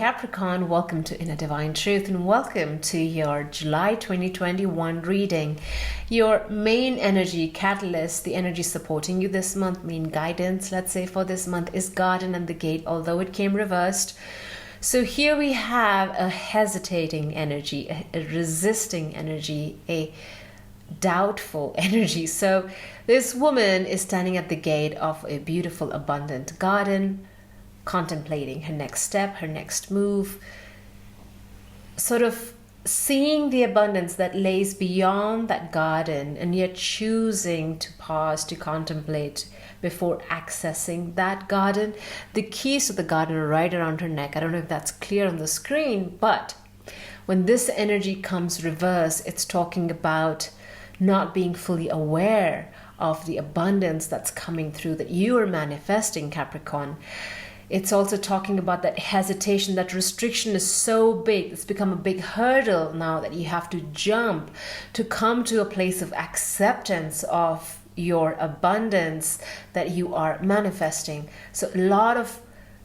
Capricorn, welcome to Inner Divine Truth and welcome to your July 2021 reading. Your main energy catalyst, the energy supporting you this month, main guidance, let's say for this month, is Garden and the Gate, although it came reversed. So here we have a hesitating energy, a resisting energy, a doubtful energy. So this woman is standing at the gate of a beautiful, abundant garden, contemplating her next step, her next move, sort of seeing the abundance that lays beyond that garden, and yet choosing to pause to contemplate before accessing that garden. The keys to the garden are right around her neck. I don't know if that's clear on the screen, but when this energy comes reverse, it's talking about not being fully aware of the abundance that's coming through that you are manifesting, Capricorn. It's also talking about that hesitation, that restriction is so big. It's become a big hurdle now that you have to jump to come to a place of acceptance of your abundance that you are manifesting. So a lot of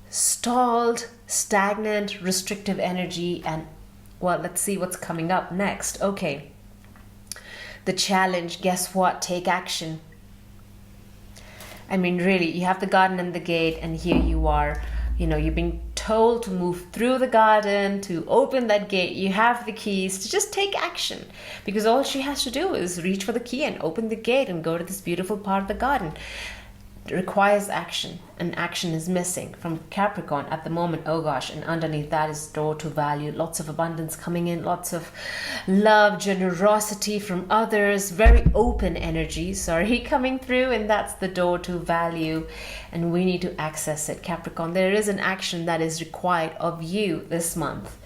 stalled, stagnant, restrictive energy. And well, let's see what's coming up next. Okay. The challenge, guess what? Take action. I mean, really, you have the garden and the gate, and here you are, you're being told to move through the garden, to open that gate. You have the keys to just take action, because all she has to do is reach for the key and open the gate and go to this beautiful part of the garden. It requires action, and action is missing from Capricorn at the moment. Oh gosh, and underneath that is door to value. Lots of abundance coming in, lots of love, generosity from others, very open energy, coming through, and that's the door to value, and we need to access it, Capricorn. There is an action that is required of you this month.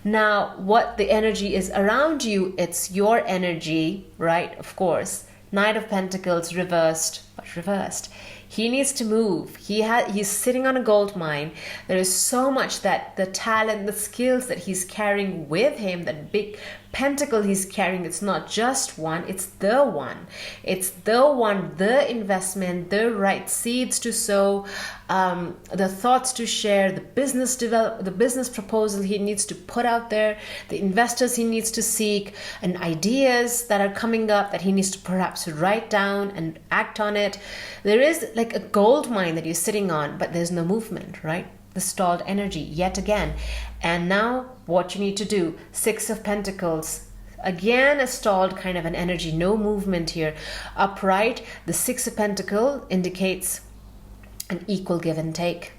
Now, what the energy is around you, it's your energy, right? Of course. Knight of Pentacles reversed, but reversed. He needs to move. He's sitting on a gold mine. There is so much that the talent, the skills that he's carrying with him, that big pentacle he's carrying, it's not just one, it's the one. It's the one, the investment, the right seeds to sow, the thoughts to share, the business proposal he needs to put out there, the investors he needs to seek, and ideas that are coming up that he needs to perhaps write down and act on it. There is like a gold mine that you're sitting on, but there's no movement, right? The stalled energy yet again. And now what you need to do, Six of Pentacles, again a stalled kind of an energy, no movement here. Upright, the Six of Pentacles indicates an equal give and take.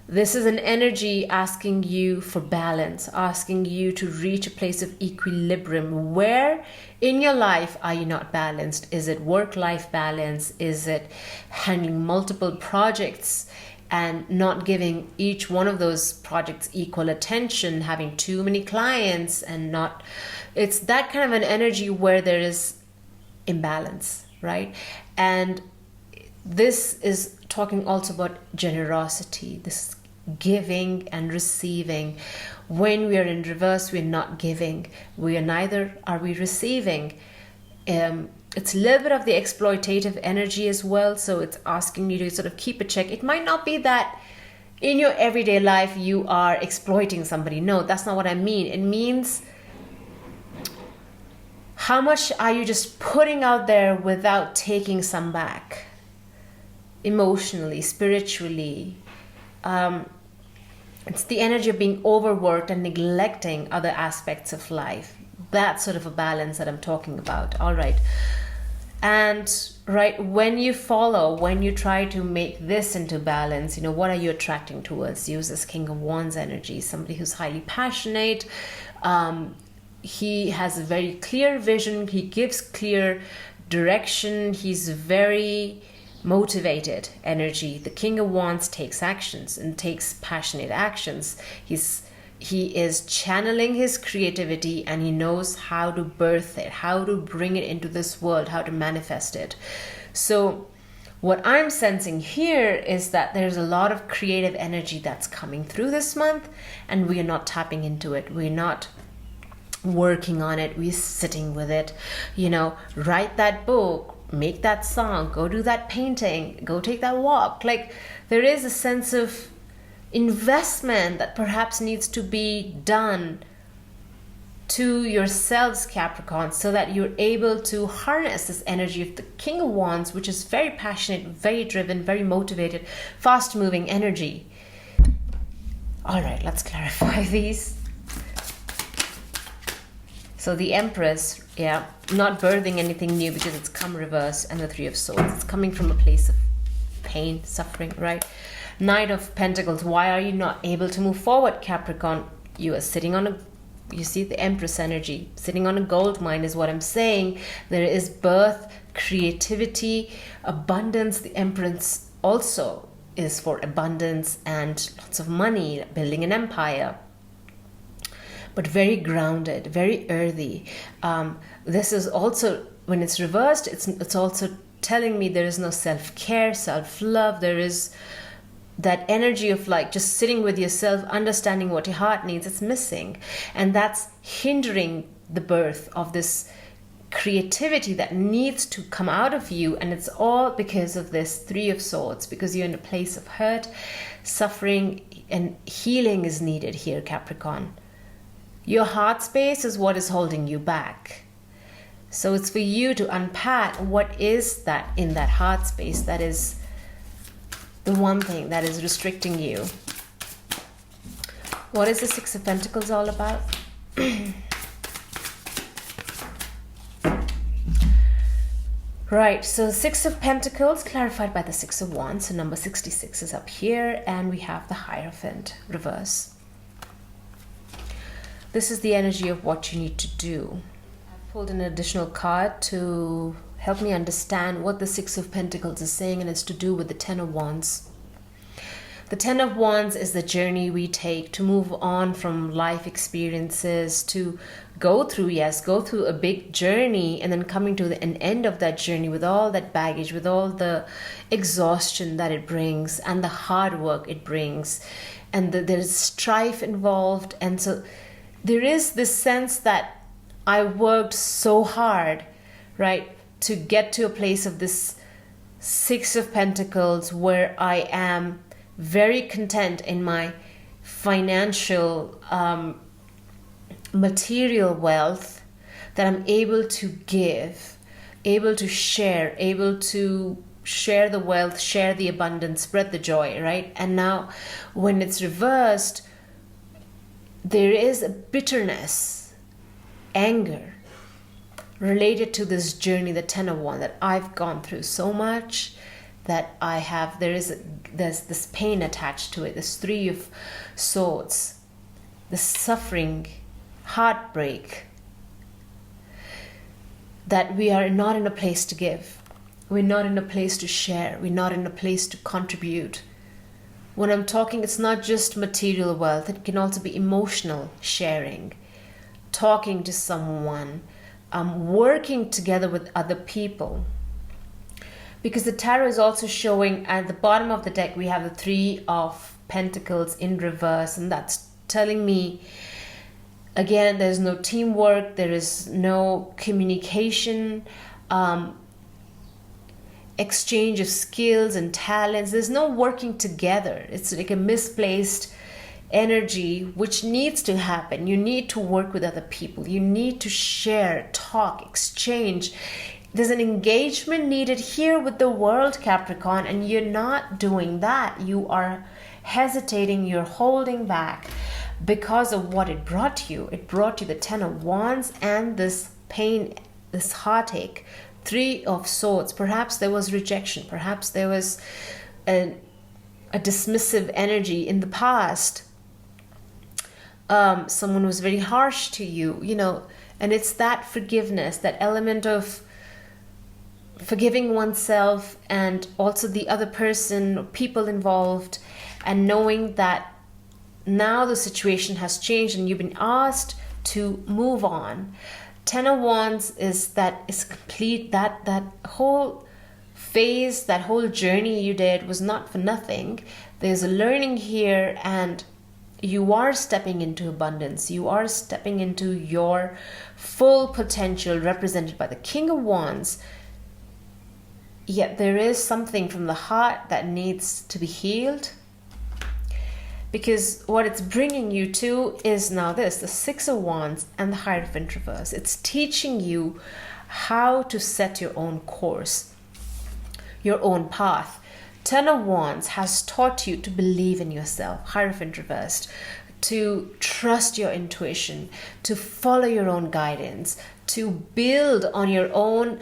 This is an energy asking you for balance, asking you to reach a place of equilibrium. Where in your life are you not balanced? Is it work-life balance? Is it handling multiple projects and not giving each one of those projects equal attention, having too many clients and not... It's that kind of an energy where there is imbalance, right? And this is talking also about generosity, this giving and receiving. When we are in reverse, we're not giving. Neither are we receiving. It's a little bit of the exploitative energy as well. So it's asking you to sort of keep a check. It might not be that in your everyday life you are exploiting somebody. No, that's not what I mean. It means how much are you just putting out there without taking some back? Emotionally, spiritually. It's the energy of being overworked and neglecting other aspects of life. That's sort of a balance that I'm talking about. All right. And right, when you try to make this into balance, what are you attracting towards? Use this King of Wands energy, somebody who's highly passionate. He has a very clear vision. He gives clear direction. He's very motivated energy. The King of Wands takes actions and takes passionate actions. He is channeling his creativity, and he knows how to birth it, how to bring it into this world, how to manifest it. So what I'm sensing here is that there's a lot of creative energy that's coming through this month, and we are not tapping into it. We're not working on it. We're sitting with it. Write that book, make that song, go do that painting, go take that walk. Like, there is a sense of investment that perhaps needs to be done to yourselves, Capricorn, so that you're able to harness this energy of the King of Wands, which is very passionate, very driven, very motivated, fast-moving energy. All right, let's clarify these. So the Empress, yeah, not birthing anything new because it's come reverse, and the Three of Swords. It's coming from a place of pain, suffering, right? Knight of Pentacles. Why are you not able to move forward, Capricorn? You are sitting on a, you see the Empress energy, sitting on a gold mine is what I'm saying. There is birth, creativity, abundance. The Empress also is for abundance and lots of money, building an empire. But very grounded, very earthy. This is also, when it's reversed, it's also telling me there is no self-care, self-love. There is that energy of like just sitting with yourself, understanding what your heart needs. It's missing. And that's hindering the birth of this creativity that needs to come out of you. And it's all because of this Three of Swords, because you're in a place of hurt, suffering, and healing is needed here, Capricorn. Your heart space is what is holding you back. So it's for you to unpack what is that in that heart space that is the one thing that is restricting you. What is the Six of Pentacles all about? Right, so Six of Pentacles clarified by the Six of Wands. So number 66 is up here, and we have the Hierophant reverse. This is the energy of what you need to do. I pulled an additional card to help me understand what the Six of Pentacles is saying, and it's to do with the Ten of Wands. The Ten of Wands is the journey we take to move on from life experiences, to go through a big journey, and then coming to an end of that journey with all that baggage, with all the exhaustion that it brings and the hard work it brings, and there's strife involved. And so there is this sense that I worked so hard, right, to get to a place of this Six of Pentacles where I am very content in my financial, material wealth, that I'm able to give, able to share the wealth, share the abundance, spread the joy, right? And now when it's reversed, there is a bitterness, anger related to this journey, the Ten of Wands, that I've gone through so much, that I have, there's this pain attached to it, this Three of Swords, the suffering, heartbreak, that we are not in a place to give. We're not in a place to share. We're not in a place to contribute. When I'm talking, it's not just material wealth. It can also be emotional sharing, talking to someone, working together with other people. Because the tarot is also showing at the bottom of the deck, we have the Three of Pentacles in reverse. And that's telling me, again, there's no teamwork. There is no communication, exchange of skills and talents. There's no working together. It's like a misplaced energy which needs to happen. You need to work with other people. You need to share, talk, exchange. There's an engagement needed here with the world, Capricorn, and you're not doing that. You are hesitating, you're holding back because of what it brought you. It brought you the Ten of Wands and this pain, this heartache. Three of Swords. Perhaps there was rejection. Perhaps there was a dismissive energy in the past. Someone was very harsh to you, and it's that forgiveness, that element of forgiving oneself and also the other person, people involved, and knowing that now the situation has changed and you've been asked to move on. Ten of Wands is complete. That whole phase, that whole journey you did was not for nothing. There's a learning here, and you are stepping into abundance. You are stepping into your full potential represented by the King of Wands. Yet there is something from the heart that needs to be healed. Because what it's bringing you to is now this, the Six of Wands and the Hierophant reverse. It's teaching you how to set your own course, your own path. Ten of Wands has taught you to believe in yourself, Hierophant reversed, to trust your intuition, to follow your own guidance, to build on your own,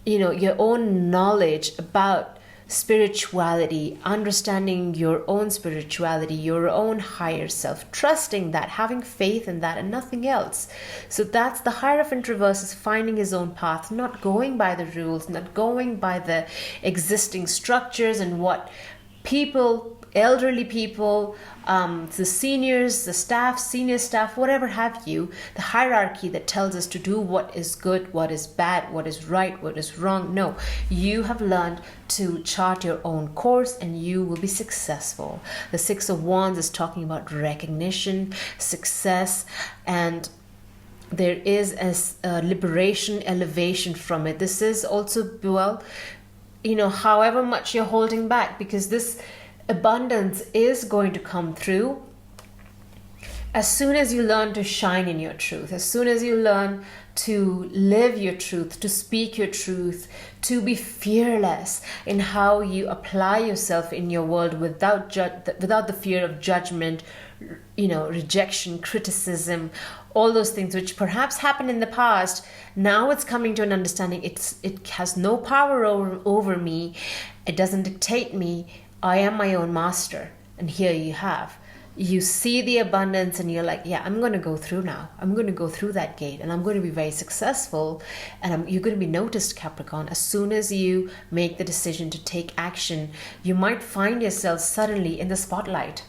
your own knowledge about spirituality, understanding your own spirituality, your own higher self, trusting that, having faith in that and nothing else. So that's the Hierophant reverse, is finding his own path, not going by the rules, not going by the existing structures and what people, elderly people, the seniors, the staff, senior staff, whatever have you, the hierarchy that tells us to do what is good, what is bad, what is right, what is wrong. No, you have learned to chart your own course and you will be successful. The Six of Wands is talking about recognition, success, and there is a liberation, elevation from it. This is also, well, however much you're holding back, because this abundance is going to come through as soon as you learn to shine in your truth, as soon as you learn to live your truth, to speak your truth, to be fearless in how you apply yourself in your world without the fear of judgment, rejection, criticism, all those things which perhaps happened in the past. Now it's coming to an understanding it has no power over me. It doesn't dictate me. I am my own master. And here you see the abundance and you're like, yeah, I'm going to go through now. I'm going to go through that gate and I'm going to be very successful. And you're going to be noticed, Capricorn. As soon as you make the decision to take action, you might find yourself suddenly in the spotlight,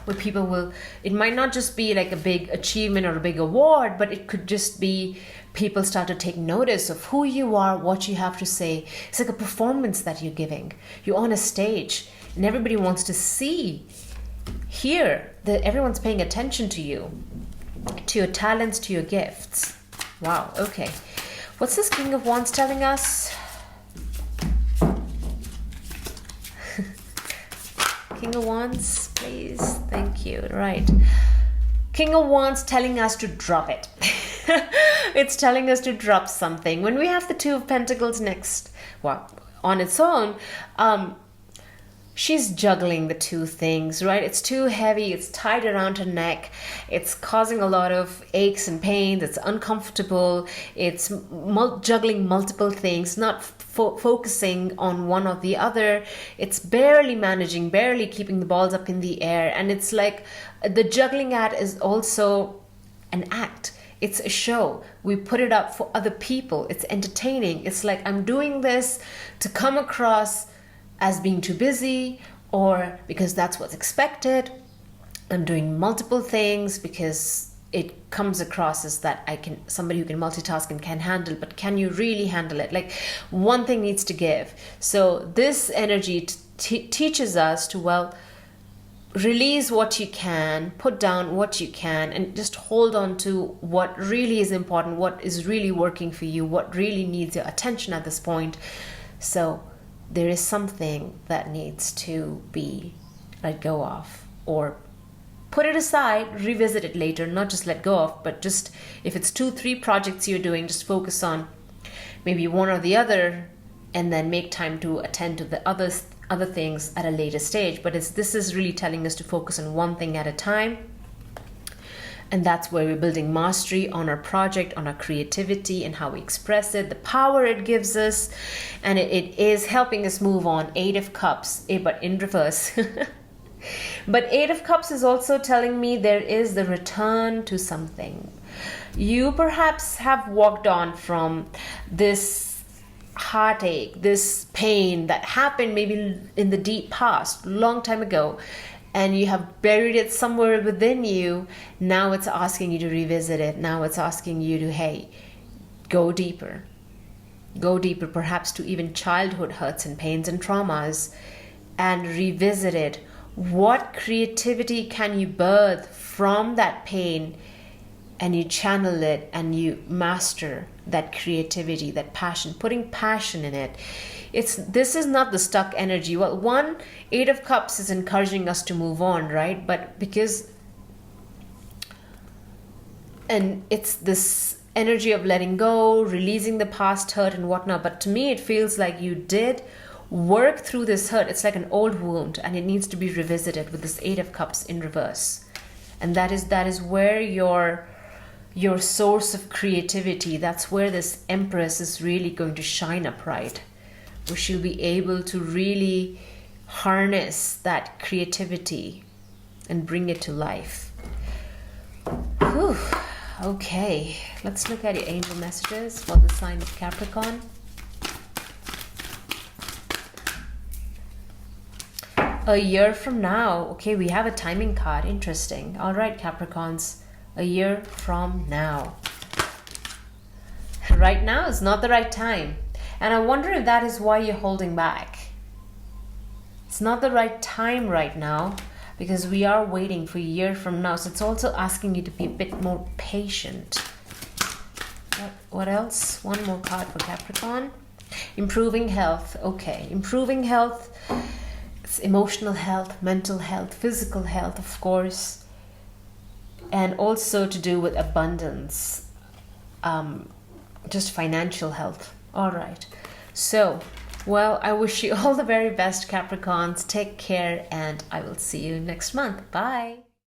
where people it might not just be like a big achievement or a big award, but it could just be people start to take notice of who you are, what you have to say. It's like a performance that you're giving. You're on a stage and everybody wants to hear that everyone's paying attention to you, to your talents, to your gifts. Wow, okay. What's this King of Wands telling us? King of Wands, please. Thank you. Right. King of Wands telling us to drop it. It's telling us to drop something. When we have the Two of Pentacles next, well, on its own, she's juggling the two things, right? It's too heavy. It's tied around her neck. It's causing a lot of aches and pains. It's uncomfortable. It's juggling multiple things, not focusing on one or the other. It's barely managing, barely keeping the balls up in the air. And it's like the juggling act is also an act. It's a show. We put it up for other people. It's entertaining. It's like I'm doing this to come across as being too busy, or because that's what's expected. I'm doing multiple things because it comes across as that somebody who can multitask and can handle, but can you really handle it? Like one thing needs to give. So this energy teaches us to, well, release what you can, put down what you can, and just hold on to what really is important, what is really working for you, what really needs your attention at this point. So there is something that needs to be let go of, or put it aside, revisit it later, not just let go of, but just if it's 2-3 projects you're doing, just focus on maybe one or the other and then make time to attend to the other things at a later stage. But this is really telling us to focus on one thing at a time. And that's where we're building mastery on our project, on our creativity and how we express it, the power it gives us. And it is helping us move on. 8 of Cups, but in reverse. But 8 of Cups is also telling me there is the return to something. You perhaps have walked on from this heartache, this pain that happened maybe in the deep past, long time ago, and you have buried it somewhere within you. Now it's asking you to revisit it. Now it's asking you to, hey, go deeper. Go deeper, perhaps to even childhood hurts and pains and traumas, and revisit it. What creativity can you birth from that pain and you channel it and you master that creativity, that passion, putting passion in it. This is not the stuck energy. Well, one, Eight of Cups is encouraging us to move on, right? But because, and it's this energy of letting go, releasing the past hurt and whatnot. But to me, it feels like you did work through this hurt. It's like an old wound and it needs to be revisited with this Eight of Cups in reverse. And that is where your source of creativity, that's where this Empress is really going to shine upright, where she'll be able to really harness that creativity and bring it to life. Whew. Okay, let's look at your angel messages for the sign of Capricorn. A year from now. Okay, we have a timing card. Interesting. All right, Capricorns. A year from now. Right now is not the right time. And I wonder if that is why you're holding back. It's not the right time right now because we are waiting for a year from now. So it's also asking you to be a bit more patient. What else? One more card for Capricorn. Improving health. Okay, improving health. It's emotional health, mental health, physical health, of course. And also to do with abundance. Just financial health. All right. So, well, I wish you all the very best, Capricorns. Take care, and I will see you next month. Bye.